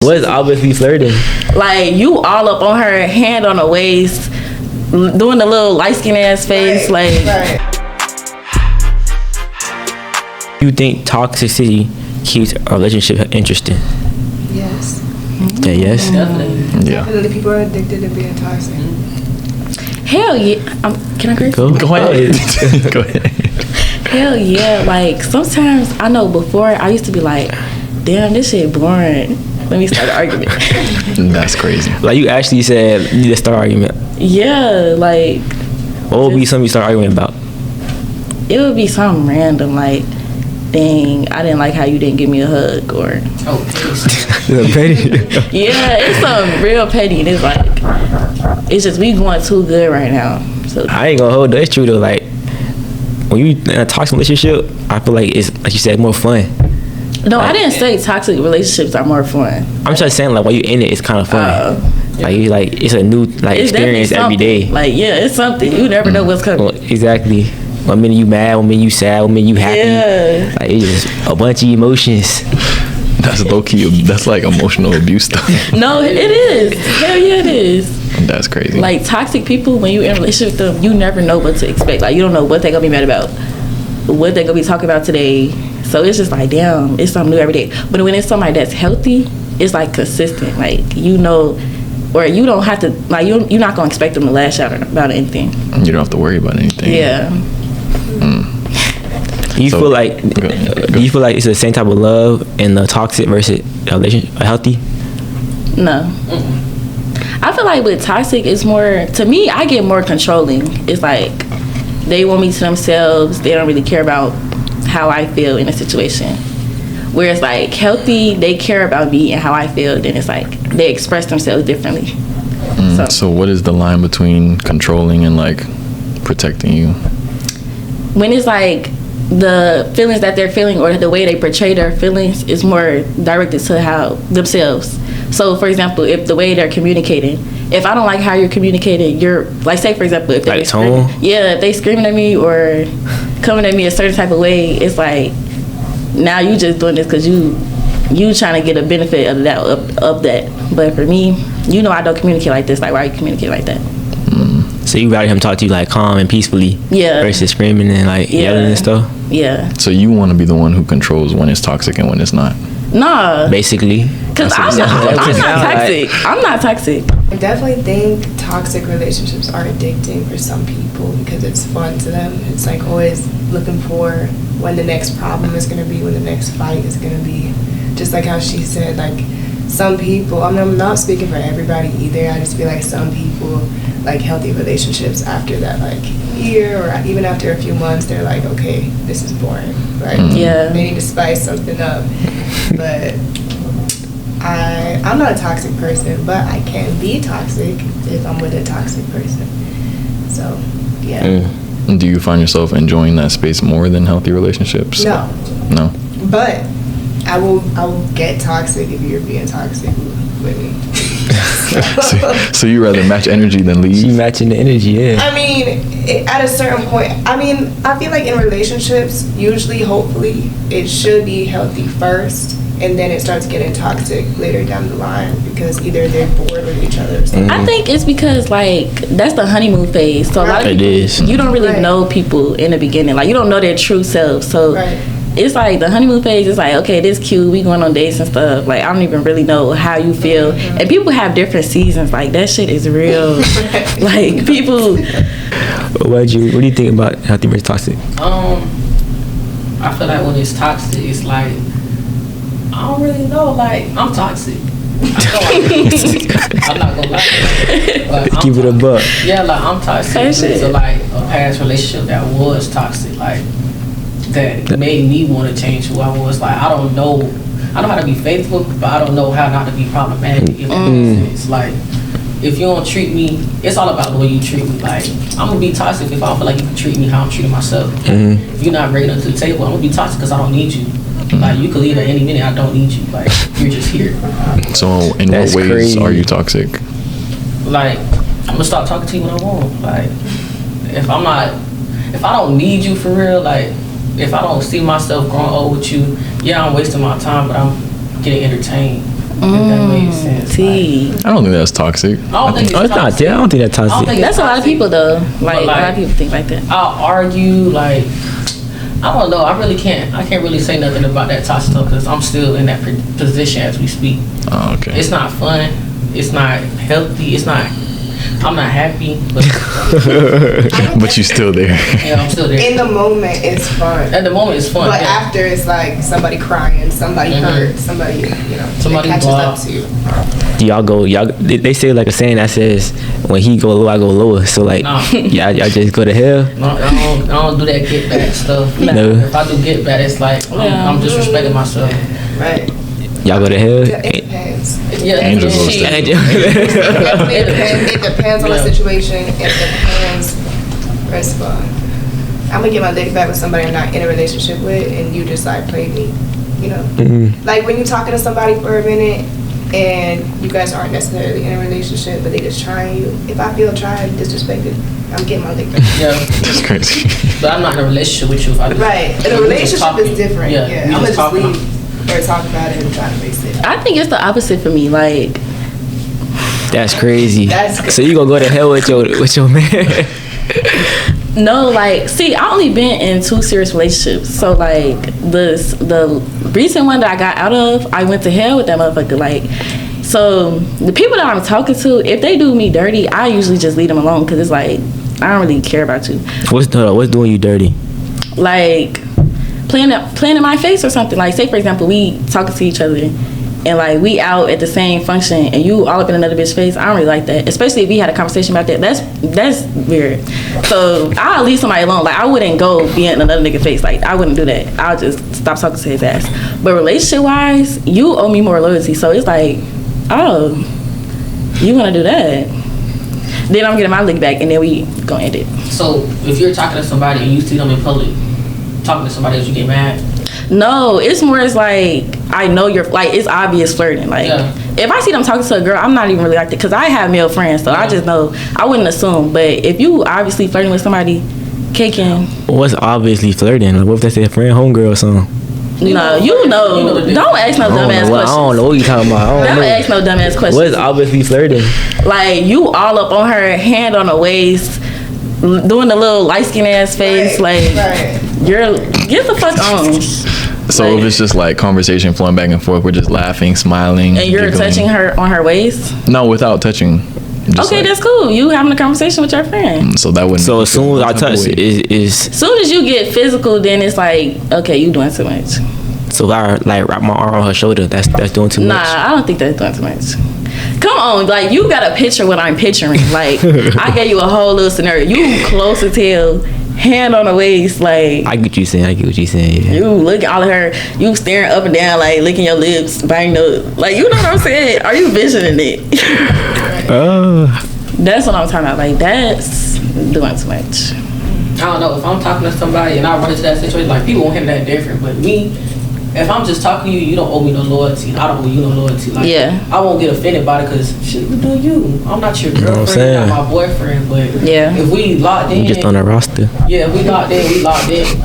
What's obviously flirting? Like, you all up on her, hand on her waist, doing the little light skin ass face, right. Like. You think toxicity keeps a relationship interesting? Yes. Yeah, yes. Definitely. Yeah. Definitely, people are addicted to being toxic. Hell yeah. Can I agree? Go ahead. Go ahead. Hell yeah. Like, sometimes, I know before, I used to be like, damn, this shit boring. Let me start an argument. That's crazy. Like, you actually said you need to start an argument. Yeah, like. What would be something you start arguing about? It would be something random, like, dang, I didn't like how you didn't give me a hug, or. Petty. Yeah, it's something real petty. And it's like, it's just, we going too good right now. So I ain't gonna hold that. It's true though. Like, when you in a toxic relationship, I feel like it's, like you said, more fun. No, like, I didn't say toxic relationships are more fun. I'm just saying, like, while you in it, it's kind of fun. Like, you like, it's a new experience every day. Like, yeah, it's something. You never know what's coming. Well, exactly. One minute you mad, one minute you sad, one minute you happy. Yeah. Like, it's just a bunch of emotions. That's low key. That's like emotional abuse stuff. No, it is. Hell yeah, it is. That's crazy. Like, toxic people, when you're in a relationship with them, you never know what to expect. Like, you don't know what they're gonna be mad about, what they're gonna be talking about today. So it's just like, damn, it's something new every day. But when it's somebody that's healthy, it's like consistent. Like, you know, or you don't have to, like, you're not gonna expect them to lash out about anything. You don't have to worry about anything. Yeah. You feel like do you feel like it's the same type of love in the toxic versus a healthy? No. I feel like with toxic, it's more, to me, I get more controlling. It's like they want me to themselves. They don't really care about how I feel in a situation. Whereas like healthy, they care about me and how I feel. Then it's like they express themselves differently. So what is the line between controlling and like protecting you? When it's like the feelings that they're feeling or the way they portray their feelings is more directed to how themselves. So for example, if the way they're communicating, if I don't like how you're communicating, you're like, say for example, if they if they screaming at me or coming at me a certain type of way, it's like, now you just doing this because you trying to get a benefit of that. But for me, you know, I don't communicate like this. Like, why you communicate like that? So you rather him talk to you like calm and peacefully, versus screaming and like yelling and stuff. Yeah. So you want to be the one who controls when it's toxic and when it's not. Nah. Basically. Because I'm not toxic. I'm not toxic. I definitely think toxic relationships are addicting for some people because it's fun to them. It's like always looking for when the next problem is going to be, when the next fight is going to be. Just like how she said, like, some people, I mean, I'm not speaking for everybody either. I just feel like some people, like, healthy relationships after that, like, year or even after a few months, they're like, okay, this is boring. Like, they need to spice something up. But I'm not a toxic person, but I can be toxic if I'm with a toxic person. So, yeah. Do you find yourself enjoying that space more than healthy relationships? No. No? But I will get toxic if you're being toxic with me. So you rather match energy than leave? She matching the energy, yeah. I mean, at a certain point, I feel like in relationships, usually, hopefully, it should be healthy first, and then it starts getting toxic later down the line because either they're bored with each other or something. I think it's because, like, that's the honeymoon phase. So a lot of people, you don't really know people in the beginning. Like, you don't know their true self. So it's like the honeymoon phase is like, okay, this cute, we going on dates and stuff. Like, I don't even really know how you feel. And people have different seasons. Like, that shit is real. Like, people. What do you think about healthy versus toxic? I feel like when it's toxic, it's like, I don't really know. Like, I'm toxic. I'm not gonna lie. Like, keep it a buck. Yeah, like, I'm toxic. So like a past relationship that was toxic, like, that made me want to change who I was. Like, I know how to be faithful, but I don't know how not to be problematic, if that makes sense. Like, if you don't treat me, it's all about the way you treat me. Like, I'm gonna be toxic if I don't feel like you can treat me how I'm treating myself. If you're not bringing it to the table, I'm gonna be toxic because I don't need you. Like, you could leave at any minute, I don't need you. Like, you're just here. So in what ways are you toxic? Like, I'm gonna stop talking to you when I want. Like, if I don't need you for real, like, if I don't see myself growing old with you, yeah, I'm wasting my time, but I'm getting entertained. If that makes sense. See, I don't think that's toxic. I don't think Oh, it's not. toxic. I don't think that's I don't toxic. think that's a lot of toxic. people though. Like, a lot like- of people think like that. I'll argue, like, I don't know. I can't really say nothing about that toxic stuff because I'm still in that position as we speak. Oh, okay. It's not fun. It's not healthy. I'm not happy, but But you still there. yeah, I'm still there. In the moment, it's fun. At the moment, it's fun. But yeah. after, it's like somebody crying, somebody hurt, somebody, Somebody it catches blow up up. to you. Do y'all go? They say like a saying that says when he go low, I go lower. So like, Nah. y'all just go to hell. No, I don't do that get back stuff. No. If I do get back, it's like I'm disrespecting myself. Right. Y'all go to hell. It depends. Yeah, Angels will shit. stay. It depends on the situation. It depends. First of all, I'm gonna get my dick back with somebody I'm not in a relationship with, and you just like played me. Like when you're talking to somebody for a minute, and you guys aren't necessarily in a relationship, but they just trying you. If I feel tried and disrespected, I'm getting my dick back. Yeah, That's crazy. but I'm not in a relationship with you. If I just, Right. And a we just relationship talking. is different. Yeah, Yeah. we I'm gonna just talking. leave or talk about it and try to fix it. I think it's the opposite for me. Like, That's crazy. That's So you gonna go to hell with your man? no, like, see, I only been in 2 serious relationships. So like the recent one that I got out of, I went to hell with that motherfucker. Like, so the people that I'm talking to, if they do me dirty, I usually just leave them alone because it's like I don't really care about you. What's doing you dirty? Like playing in my face or something. Like, say for example, we talking to each other and like we out at the same function and you all up in another bitch's face. I don't really like that, especially if we had a conversation about that. That's weird. So I'll leave somebody alone. Like, I wouldn't go be in another nigga face. Like, I wouldn't do that. I'll just stop talking to his ass. But relationship wise, you owe me more loyalty. So it's like, oh, you want to do that? Then I'm getting my lick back and then we gonna end it. So if you're talking to somebody and you see them in public talking to somebody else, you get mad. No, it's more as like, I know you're, like, it's obvious flirting. Like, Yeah. if I see them talking to a girl, I'm not even really like that because I have male friends, so I just know, I wouldn't assume. But if you obviously flirting with somebody, kicking, What's obviously flirting? Like, what if they say friend, homegirl or something? no, you know, the don't ask no I dumbass don't questions. know what you talking about. I Don't don't know. ask no dumbass questions. What's obviously flirting? Like, you all up on her, hand on the waist, doing the little light skin ass face, like, right. you're, get the fuck on. So Like- if it's just like conversation flowing back and forth, we're just laughing, smiling, And you're giggling. touching her on her waist. No, without touching. Just Okay, like- that's cool. You having a conversation with your friend. So that wouldn't. So as soon as I touch, is Soon as you get physical, then it's like, okay, you doing too much. so if I like wrap my arm on her shoulder, that's doing too Nah, much. I don't think that's doing too much. Come on, like, you gotta picture what I'm picturing. Like, I gave you a whole little scenario. You close as hell, hand on the waist, like, I get what you saying. Yeah. you looking all of her, you staring up and down, like, licking your lips, biting nose. Like, you know what I'm saying? Are you visioning it? That's what I'm talking about. Like, that's doing too much. I don't know, if I'm talking to somebody and I run into that situation, like, people won't handle that different, but me, if I'm just talking to you, you don't owe me no loyalty. I don't owe you no loyalty. Like, Yeah. I won't get offended by it because shit, what do you? I'm not your know what I'm girlfriend, you're not saying? my boyfriend, but Yeah. if we locked in, You just on the roster. yeah, if we locked in, we locked in.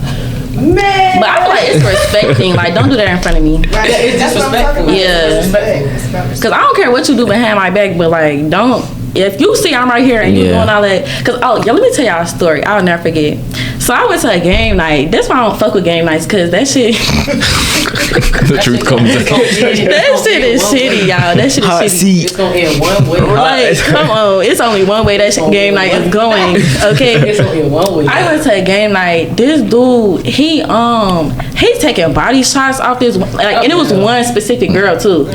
Man. But I feel like it's respecting. Like, don't do that in front of me. Right. Yeah, it's That's what I'm disrespectful. talking about. Yeah. It's respect. It's about respect. Cause I don't care what you do behind my back, but like, don't. If you see I'm right here and you Yeah. doing all that, cause yeah, let me tell y'all a story. I'll never forget. So I went to a game night. That's why I don't fuck with game nights, cause that shit, the truth comes out. that shit is shitty, y'all. That shit is Hot shitty. seat. It's gonna end one way. Like, come on, it's only one way that game night is going. Okay. It's gonna end one way. I went to a game night. This dude, he's taking body shots off this, like, and it was one specific girl too.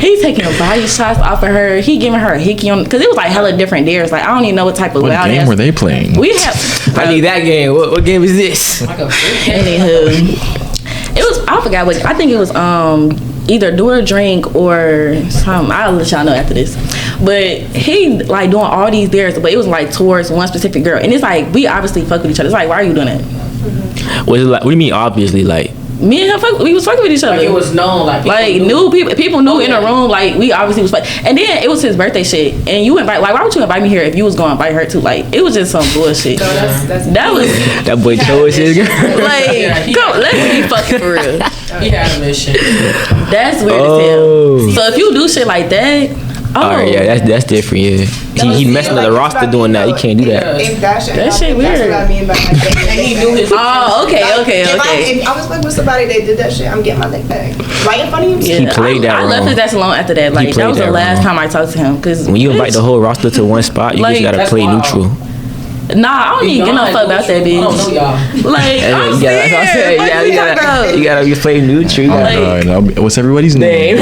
He's taking body shots off of her. He giving her a hickey on, cause it was like hella different dares. Like, I don't even know what type of What loud game ass. were they playing? We have. I need that game. What game is this? Like a Anywho, it was, I forgot what, I think it was either do or drink or something. I'll let y'all know after this. But he like doing all these dares, but it was like towards one specific girl, and it's like we obviously fuck with each other. It's like, why are you doing it? What is it like? What do you mean? Obviously, like Me and him, we was fucking with each other. Like it was known, like knew people knew in the room, like we obviously was fucking. And then it was his birthday shit, and you invite, like, why would you invite me here if you was going to invite her too? Like, it was just some bullshit. No, that's that was that boy chose his girl. like, let's be fucking for real. He had a mission. That's weird as hell. So if you do shit like that. Oh, alright, yeah, that's different. Yeah, he messing up the roster doing that. You can't do that. If that shit weird. That's what I mean by like, And he knew his. Oh, okay. If I was like with somebody that did that shit, I'm getting my leg back right in front of you. Yeah, He played that I wrong. left his ass alone after that. Like that was the last time I talked to him. Cause when you invite the whole roster to one spot, you just gotta play neutral. Nah, I don't even get no fuck about that bitch. I don't know y'all. Like, I'm you gotta be play neutral. What's everybody's name?